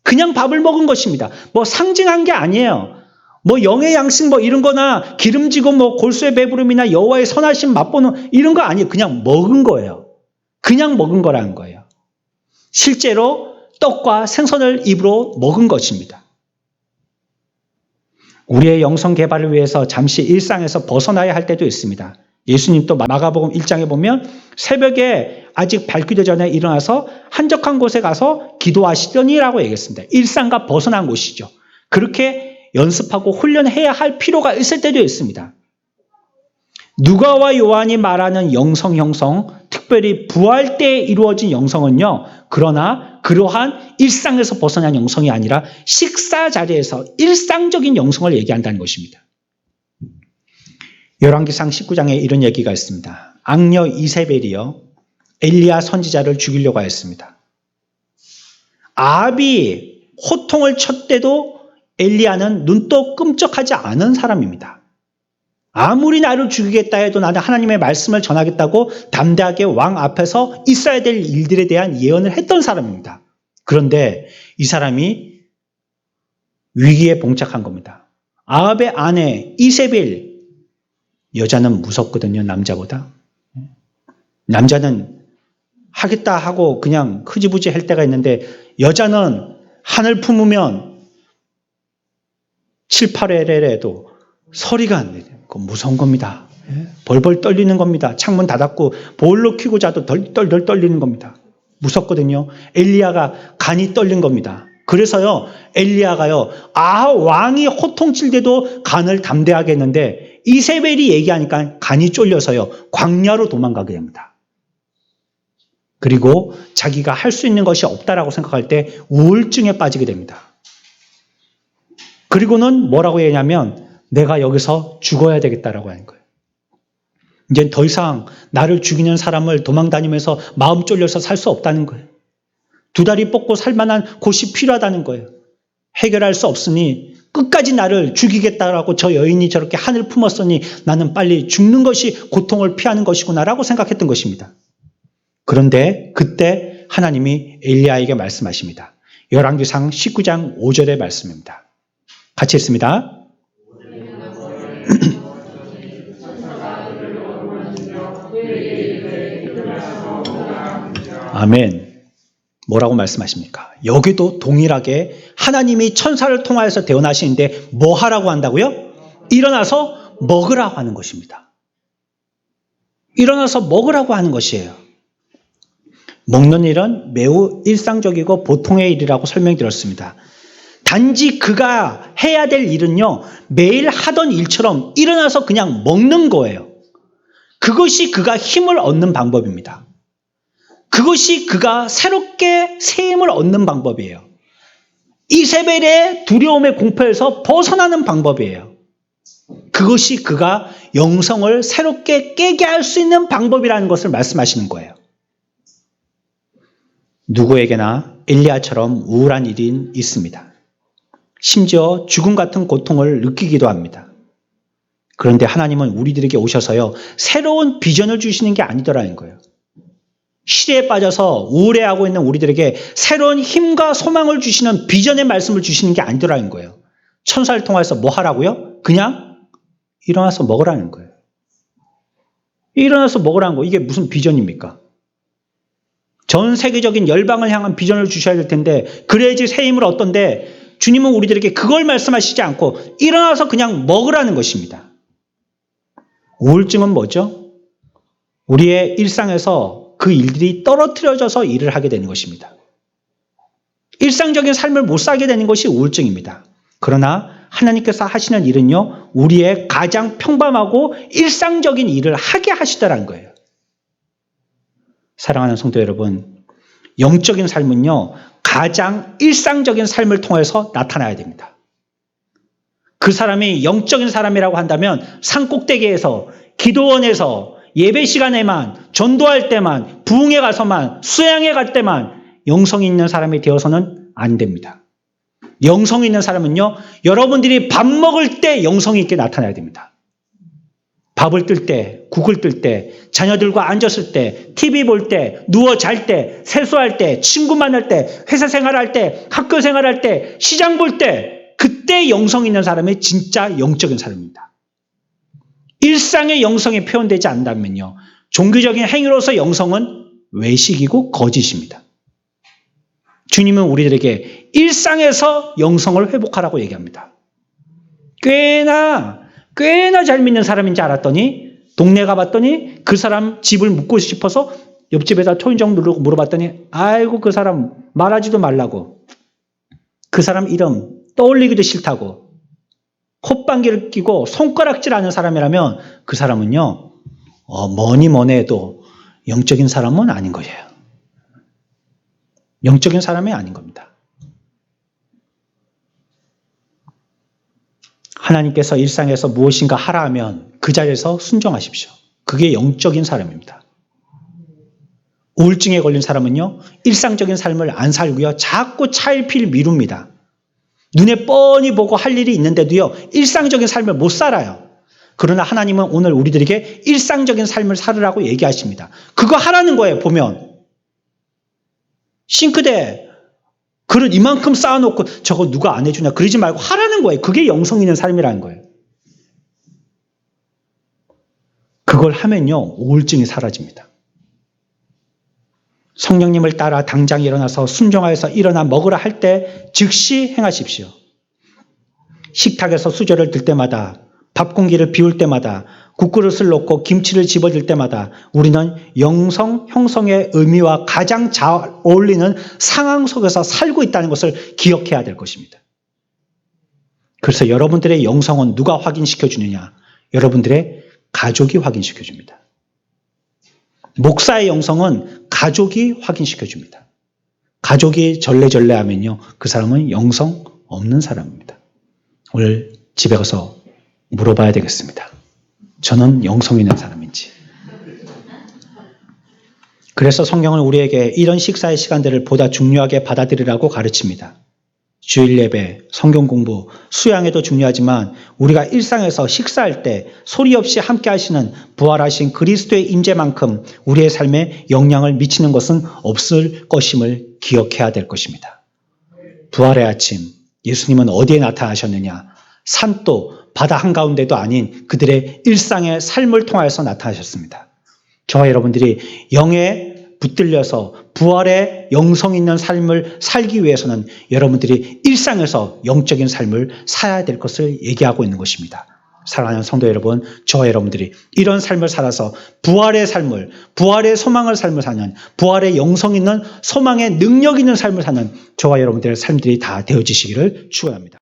그냥 밥을 먹은 것입니다. 뭐 상징한 게 아니에요. 뭐 영의 양식 뭐 이런 거나 기름지고 뭐 골수의 배부름이나 여호와의 선하심 맛보는 이런 거 아니에요. 그냥 먹은 거예요. 그냥 먹은 거라는 거예요. 실제로 떡과 생선을 입으로 먹은 것입니다. 우리의 영성 개발을 위해서 잠시 일상에서 벗어나야 할 때도 있습니다. 예수님도 마가복음 1장에 보면 새벽에 아직 밝기도 전에 일어나서 한적한 곳에 가서 기도하시더니라고 얘기했습니다. 일상과 벗어난 곳이죠. 그렇게 연습하고 훈련해야 할 필요가 있을 때도 있습니다. 누가와 요한이 말하는 영성 형성, 특별히 부활 때 이루어진 영성은요. 그러나 그러한 일상에서 벗어난 영성이 아니라 식사 자리에서 일상적인 영성을 얘기한다는 것입니다. 열왕기상 19장에 이런 얘기가 있습니다. 악녀 이세벨이요. 엘리야 선지자를 죽이려고 했습니다. 아합이 호통을 쳤대도 엘리야는 눈도 끔찍하지 않은 사람입니다. 아무리 나를 죽이겠다 해도 나는 하나님의 말씀을 전하겠다고 담대하게 왕 앞에서 있어야 될 일들에 대한 예언을 했던 사람입니다. 그런데 이 사람이 위기에 봉착한 겁니다. 아합의 아내 이세벨, 여자는 무섭거든요. 남자보다. 남자는 하겠다 하고 그냥 흐지부지 할 때가 있는데 여자는 한을 품으면 7, 8회래도 소리가 안 내요. 그건 무서운 겁니다. 벌벌 떨리는 겁니다. 창문 닫았고 볼로 켜고 자도 덜덜 떨리는 겁니다. 무섭거든요. 엘리야가 간이 떨린 겁니다. 그래서요, 엘리야가요, 왕이 호통칠 때도 간을 담대하게 했는데 이세벨이 얘기하니까 간이 쫄려서요, 광야로 도망가게 됩니다. 그리고 자기가 할 수 있는 것이 없다라고 생각할 때 우울증에 빠지게 됩니다. 그리고는 뭐라고 했냐면 내가 여기서 죽어야 되겠다라고 하는 거예요. 이제 더 이상 나를 죽이는 사람을 도망다니면서 마음 쫄려서 살 수 없다는 거예요. 두 다리 뻗고 살 만한 곳이 필요하다는 거예요. 해결할 수 없으니 끝까지 나를 죽이겠다라고 저 여인이 저렇게 한을 품었으니 나는 빨리 죽는 것이 고통을 피하는 것이구나라고 생각했던 것입니다. 그런데 그때 하나님이 엘리야에게 말씀하십니다. 열왕기상 19장 5절의 말씀입니다. 같이 읽습니다. 아멘. 뭐라고 말씀하십니까? 여기도 동일하게 하나님이 천사를 통하여서 대언하시는데 뭐 하라고 한다고요? 일어나서 먹으라고 하는 것입니다. 일어나서 먹으라고 하는 것이에요. 먹는 일은 매우 일상적이고 보통의 일이라고 설명드렸습니다. 단지 그가 해야 될 일은요, 매일 하던 일처럼 일어나서 그냥 먹는 거예요. 그것이 그가 힘을 얻는 방법입니다. 그것이 그가 새롭게 새 힘을 얻는 방법이에요. 이세벨의 두려움의 공포에서 벗어나는 방법이에요. 그것이 그가 영성을 새롭게 깨게 할 수 있는 방법이라는 것을 말씀하시는 거예요. 누구에게나 엘리야처럼 우울한 일이 있습니다. 심지어 죽음 같은 고통을 느끼기도 합니다. 그런데 하나님은 우리들에게 오셔서요, 새로운 비전을 주시는 게 아니더라는 거예요. 시대에 빠져서 우울해하고 있는 우리들에게 새로운 힘과 소망을 주시는 비전의 말씀을 주시는 게 아니더라는 거예요. 천사를 통해서 뭐 하라고요? 그냥 일어나서 먹으라는 거예요. 일어나서 먹으라는 거, 이게 무슨 비전입니까? 전 세계적인 열방을 향한 비전을 주셔야 될 텐데 그래야지 새 힘을 얻던데 주님은 우리들에게 그걸 말씀하시지 않고 일어나서 그냥 먹으라는 것입니다. 우울증은 뭐죠? 우리의 일상에서 그 일들이 떨어뜨려져서 일을 하게 되는 것입니다. 일상적인 삶을 못 살게 되는 것이 우울증입니다. 그러나 하나님께서 하시는 일은요, 우리의 가장 평범하고 일상적인 일을 하게 하시더라는 거예요. 사랑하는 성도 여러분, 영적인 삶은요, 가장 일상적인 삶을 통해서 나타나야 됩니다. 그 사람이 영적인 사람이라고 한다면 산꼭대기에서, 기도원에서, 예배 시간에만, 전도할 때만, 부흥회 가서만, 수양회 갈 때만 영성이 있는 사람이 되어서는 안 됩니다. 영성이 있는 사람은요, 여러분들이 밥 먹을 때 영성이 있게 나타나야 됩니다. 밥을 뜰 때, 국을 뜰 때, 자녀들과 앉았을 때, TV 볼 때, 누워 잘 때, 세수할 때, 친구 만날 때, 회사 생활할 때, 학교 생활할 때, 시장 볼 때, 그때 영성 있는 사람이 진짜 영적인 사람입니다. 일상의 영성이 표현되지 않는다면요, 종교적인 행위로서 영성은 외식이고 거짓입니다. 주님은 우리들에게 일상에서 영성을 회복하라고 얘기합니다. 꽤나 잘 믿는 사람인지 알았더니 동네 가봤더니 그 사람 집을 묻고 싶어서 옆집에다 초인종 누르고 물어봤더니 아이고 그 사람 말하지도 말라고, 그 사람 이름 떠올리기도 싫다고 콧방귀를 끼고 손가락질하는 사람이라면 그 사람은요, 뭐니 해도 영적인 사람은 아닌 거예요. 영적인 사람이 아닌 겁니다. 하나님께서 일상에서 무엇인가 하라 하면 그 자리에서 순종하십시오. 그게 영적인 사람입니다. 우울증에 걸린 사람은요, 일상적인 삶을 안 살고요, 자꾸 차일피일 미룹니다. 눈에 뻔히 보고 할 일이 있는데도요, 일상적인 삶을 못 살아요. 그러나 하나님은 오늘 우리들에게 일상적인 삶을 살으라고 얘기하십니다. 그거 하라는 거예요. 보면 싱크대 그릇 이만큼 쌓아놓고 저거 누가 안 해주냐 그러지 말고 하라는 거예요. 그게 영성 있는 삶이라는 거예요. 그걸 하면요, 우울증이 사라집니다. 성령님을 따라 당장 일어나서 순종하여서 일어나 먹으라 할 때 즉시 행하십시오. 식탁에서 수저를 들 때마다 밥 공기를 비울 때마다, 국그릇을 놓고 김치를 집어들 때마다 우리는 영성 형성의 의미와 가장 잘 어울리는 상황 속에서 살고 있다는 것을 기억해야 될 것입니다. 그래서 여러분들의 영성은 누가 확인시켜 주느냐? 여러분들의 가족이 확인시켜 줍니다. 목사의 영성은 가족이 확인시켜 줍니다. 가족이 절레절레하면요, 그 사람은 영성 없는 사람입니다. 오늘 집에 가서 물어봐야 되겠습니다. 저는 영성 있는 사람인지. 그래서 성경은 우리에게 이런 식사의 시간들을 보다 중요하게 받아들이라고 가르칩니다. 주일 예배, 성경 공부, 수양에도 중요하지만 우리가 일상에서 식사할 때 소리 없이 함께 하시는 부활하신 그리스도의 임재만큼 우리의 삶에 영향을 미치는 것은 없을 것임을 기억해야 될 것입니다. 부활의 아침, 예수님은 어디에 나타나셨느냐? 산도 바다 한가운데도 아닌 그들의 일상의 삶을 통하여서 나타나셨습니다. 저와 여러분들이 영에 붙들려서 부활의 영성 있는 삶을 살기 위해서는 여러분들이 일상에서 영적인 삶을 살아야 될 것을 얘기하고 있는 것입니다. 사랑하는 성도 여러분, 저와 여러분들이 이런 삶을 살아서 부활의 삶을, 부활의 소망을 삶을 사는, 부활의 영성 있는 소망의 능력 있는 삶을 사는 저와 여러분들의 삶들이 다 되어지시기를 축원합니다.